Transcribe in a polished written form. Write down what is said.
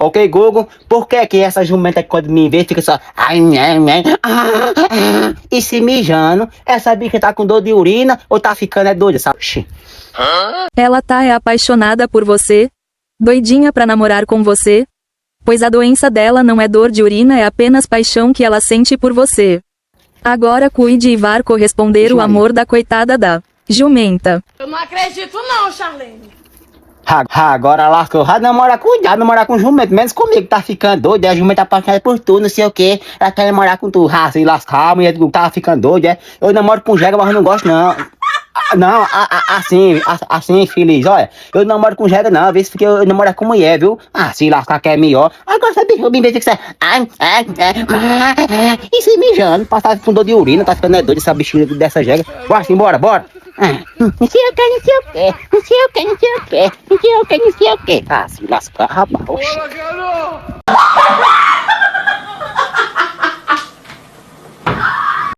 Ok, Google, por que que essa jumenta quando me vê fica só e se mijando? Essa bicha tá com dor de urina ou tá ficando doida, sabe? Oxi. Ela tá apaixonada por você? Doidinha pra namorar com você? Pois a doença dela não é dor de urina, é apenas paixão que ela sente por você. Agora cuide e vá corresponder o amor da coitada da jumenta. Eu não acredito não, Charlene. Agora lascou. Namorar com jumento, menos comigo, tá ficando doido. A jumenta tá apaixonada por tu, não sei o que. Ela quer namorar com tu, se lascar, a mulher tá ficando doida, é. Eu namoro com jegue, mas eu não gosto, não. Não, assim, feliz, olha. Eu namoro com jegue, não, vê se porque eu namoro com mulher, viu? Se lascar que é melhor. Agora sabe, eu me vejo que você. E se mijando, passar com dor de urina, tá ficando doido essa bexiga dessa jegue. Bora, embora, bora. Não sei o que, não sei o que, não sei o que, não sei o que, não sei o que, não sei o que. Se lascar, rapaz. Bora, garoto!